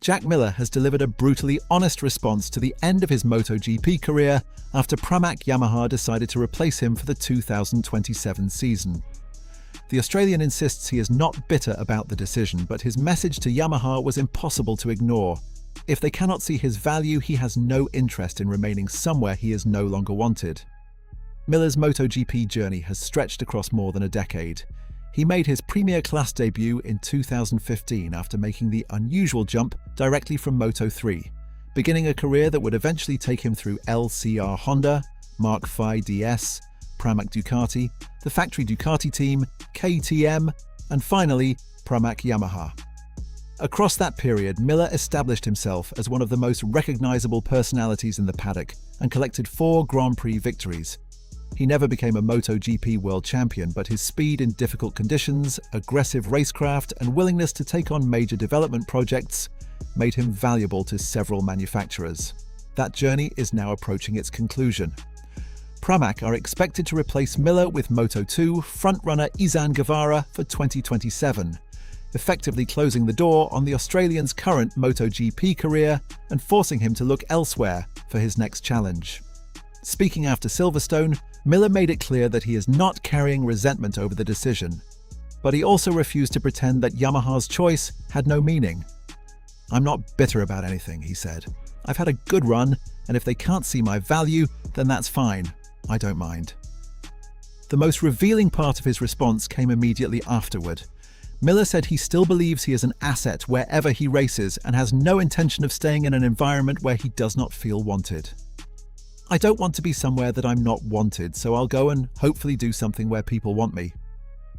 Jack Miller has delivered a brutally honest response to the end of his MotoGP career after Pramac Yamaha decided to replace him for the 2027 season. The Australian insists he is not bitter about the decision, but his message to Yamaha was impossible to ignore. If they cannot see his value, he has no interest in remaining somewhere he is no longer wanted. Miller's MotoGP journey has stretched across more than a decade. He made his Premier Class debut in 2015 after making the unusual jump directly from Moto3, beginning a career that would eventually take him through LCR Honda, Mark V DS, Pramac Ducati, the factory Ducati team, KTM, and finally, Pramac Yamaha. Across that period, Miller established himself as one of the most recognizable personalities in the paddock and collected 4 Grand Prix victories. He never became a MotoGP world champion, but his speed in difficult conditions, aggressive racecraft, and willingness to take on major development projects made him valuable to several manufacturers. That journey is now approaching its conclusion. Pramac are expected to replace Miller with Moto2 frontrunner Izan Guevara for 2027, effectively closing the door on the Australian's current MotoGP career and forcing him to look elsewhere for his next challenge. Speaking after Silverstone, Miller made it clear that he is not carrying resentment over the decision, but he also refused to pretend that Yamaha's choice had no meaning. "I'm not bitter about anything," he said. "I've had a good run, and if they can't see my value, then that's fine. I don't mind." The most revealing part of his response came immediately afterward. Miller said he still believes he is an asset wherever he races and has no intention of staying in an environment where he does not feel wanted. "I don't want to be somewhere that I'm not wanted, so I'll go and hopefully do something where people want me."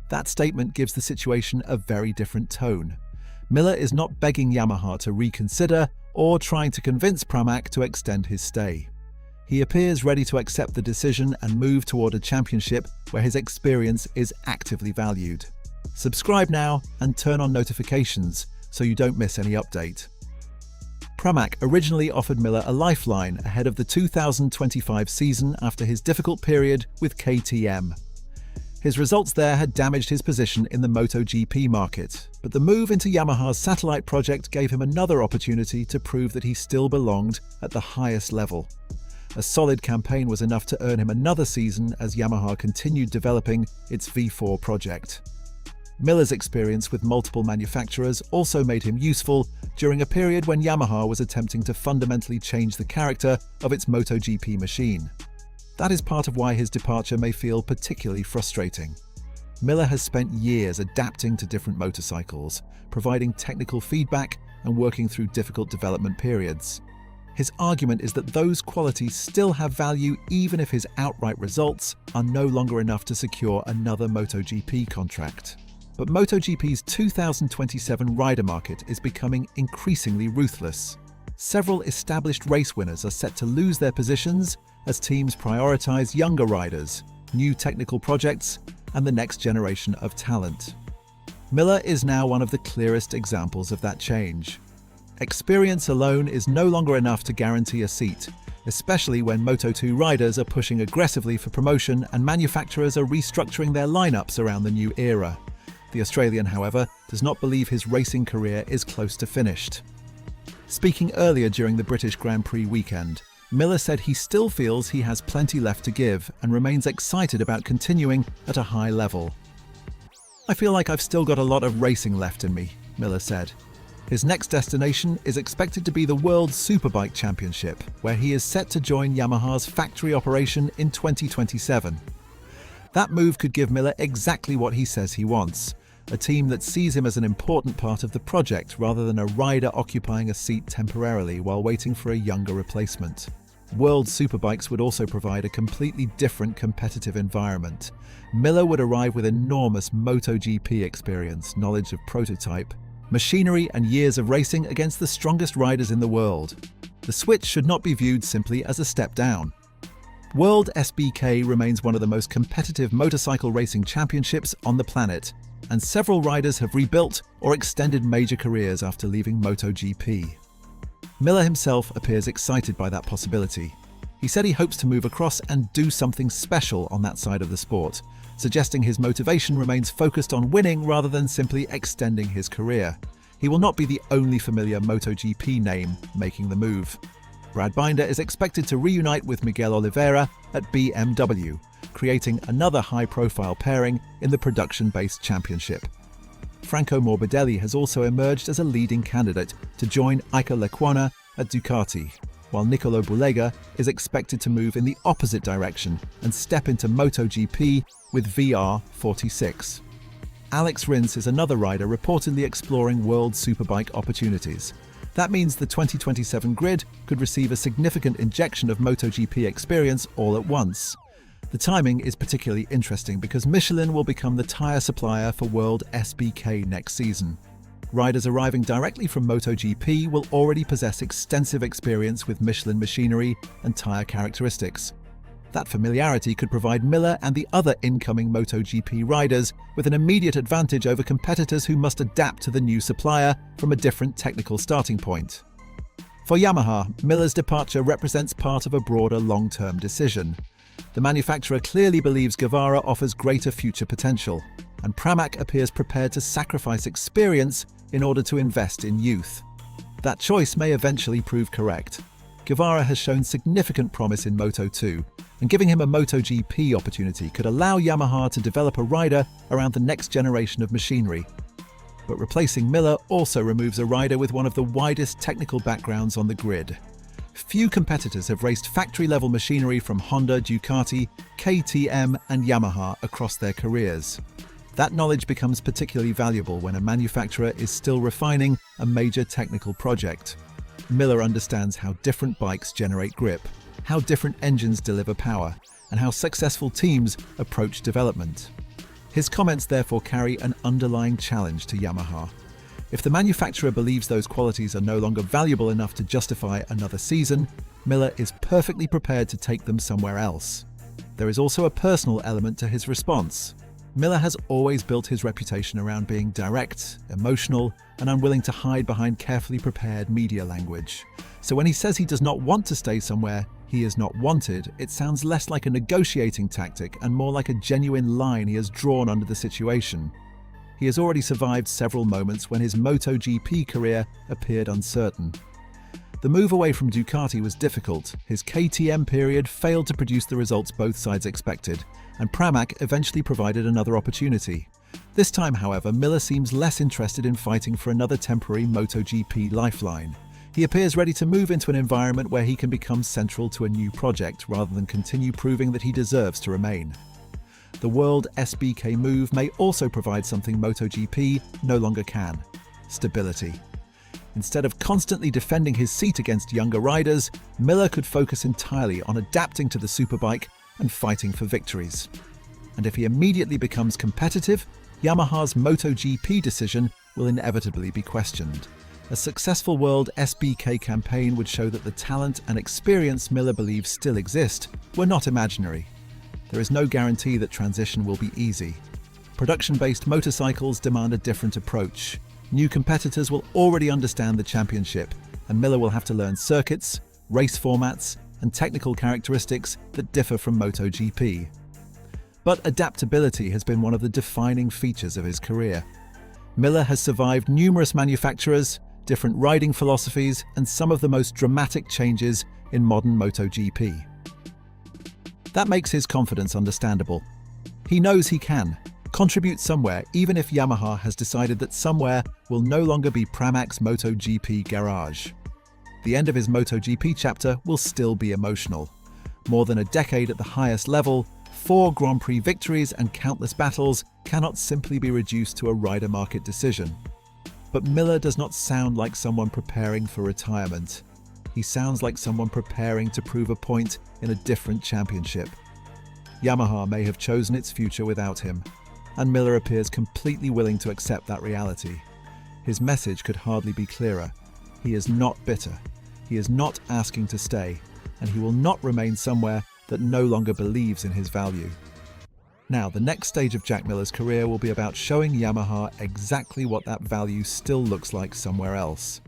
That statement gives the situation a very different tone. Miller is not begging Yamaha to reconsider or trying to convince Pramac to extend his stay. He appears ready to accept the decision and move toward a championship where his experience is actively valued. Subscribe now and turn on notifications so you don't miss any update. Pramac originally offered Miller a lifeline ahead of the 2025 season after his difficult period with KTM. His results there had damaged his position in the MotoGP market, but the move into Yamaha's satellite project gave him another opportunity to prove that he still belonged at the highest level. A solid campaign was enough to earn him another season as Yamaha continued developing its V4 project. Miller's experience with multiple manufacturers also made him useful during a period when Yamaha was attempting to fundamentally change the character of its MotoGP machine. That is part of why his departure may feel particularly frustrating. Miller has spent years adapting to different motorcycles, providing technical feedback and working through difficult development periods. His argument is that those qualities still have value even if his outright results are no longer enough to secure another MotoGP contract. But MotoGP's 2027 rider market is becoming increasingly ruthless. Several established race winners are set to lose their positions as teams prioritize younger riders, new technical projects, and the next generation of talent. Miller is now one of the clearest examples of that change. Experience alone is no longer enough to guarantee a seat, especially when Moto2 riders are pushing aggressively for promotion and manufacturers are restructuring their lineups around the new era. The Australian, however, does not believe his racing career is close to finished. Speaking earlier during the British Grand Prix weekend, Miller said he still feels he has plenty left to give and remains excited about continuing at a high level. "I feel like I've still got a lot of racing left in me," Miller said. His next destination is expected to be the World Superbike Championship, where he is set to join Yamaha's factory operation in 2027. That move could give Miller exactly what he says he wants, a team that sees him as an important part of the project rather than a rider occupying a seat temporarily while waiting for a younger replacement. World Superbikes would also provide a completely different competitive environment. Miller would arrive with enormous MotoGP experience, knowledge of prototype, machinery and years of racing against the strongest riders in the world. The switch should not be viewed simply as a step down. World SBK remains one of the most competitive motorcycle racing championships on the planet, and several riders have rebuilt or extended major careers after leaving MotoGP. Miller himself appears excited by that possibility. He said he hopes to move across and do something special on that side of the sport, suggesting his motivation remains focused on winning rather than simply extending his career. he will not be the only familiar MotoGP name making the move. Brad Binder is expected to reunite with Miguel Oliveira at BMW, creating another high-profile pairing in the production-based championship. Franco Morbidelli has also emerged as a leading candidate to join Iker Lecuona at Ducati, while Nicolo Bulega is expected to move in the opposite direction and step into MotoGP with VR46. Alex Rins is another rider reportedly exploring World Superbike opportunities. That means the 2027 grid could receive a significant injection of MotoGP experience all at once. The timing is particularly interesting because Michelin will become the tyre supplier for World SBK next season. Riders arriving directly from MotoGP will already possess extensive experience with Michelin machinery and tyre characteristics. That familiarity could provide Miller and the other incoming MotoGP riders with an immediate advantage over competitors who must adapt to the new supplier from a different technical starting point. For Yamaha, Miller's departure represents part of a broader long-term decision. The manufacturer clearly believes Guevara offers greater future potential, and Pramac appears prepared to sacrifice experience in order to invest in youth. That choice may eventually prove correct. Guevara has shown significant promise in Moto2, and giving him a MotoGP opportunity could allow Yamaha to develop a rider around the next generation of machinery. But replacing Miller also removes a rider with one of the widest technical backgrounds on the grid. Few competitors have raced factory-level machinery from Honda, Ducati, KTM and Yamaha across their careers. That knowledge becomes particularly valuable when a manufacturer is still refining a major technical project. Miller understands how different bikes generate grip, how different engines deliver power, and how successful teams approach development. His comments therefore carry an underlying challenge to Yamaha. If the manufacturer believes those qualities are no longer valuable enough to justify another season, Miller is perfectly prepared to take them somewhere else. There is also a personal element to his response. Miller has always built his reputation around being direct, emotional, and unwilling to hide behind carefully prepared media language. So when he says he does not want to stay somewhere he is not wanted, it sounds less like a negotiating tactic and more like a genuine line he has drawn under the situation. He has already survived several moments when his MotoGP career appeared uncertain. The move away from Ducati was difficult, his KTM period failed to produce the results both sides expected, and Pramac eventually provided another opportunity. This time, however, Miller seems less interested in fighting for another temporary MotoGP lifeline. He appears ready to move into an environment where he can become central to a new project rather than continue proving that he deserves to remain. The World SBK move may also provide something MotoGP no longer can: stability. Instead of constantly defending his seat against younger riders, Miller could focus entirely on adapting to the superbike and fighting for victories. And if he immediately becomes competitive, Yamaha's MotoGP decision will inevitably be questioned. A successful World SBK campaign would show that the talent and experience Miller believes still exist were not imaginary. There is no guarantee that transition will be easy. Production-based motorcycles demand a different approach. New competitors will already understand the championship, and Miller will have to learn circuits, race formats, and technical characteristics that differ from MotoGP. But adaptability has been one of the defining features of his career. Miller has survived numerous manufacturers, different riding philosophies, and some of the most dramatic changes in modern MotoGP. That makes his confidence understandable. He knows he can contribute somewhere, even if Yamaha has decided that somewhere will no longer be Pramac's MotoGP garage. The end of his MotoGP chapter will still be emotional. More than a decade at the highest level, 4 Grand Prix victories and countless battles cannot simply be reduced to a rider market decision. But Miller does not sound like someone preparing for retirement. He sounds like someone preparing to prove a point in a different championship. Yamaha may have chosen its future without him, and Miller appears completely willing to accept that reality. His message could hardly be clearer. He is not bitter. He is not asking to stay, and he will not remain somewhere that no longer believes in his value. Now, the next stage of Jack Miller's career will be about showing Yamaha exactly what that value still looks like somewhere else.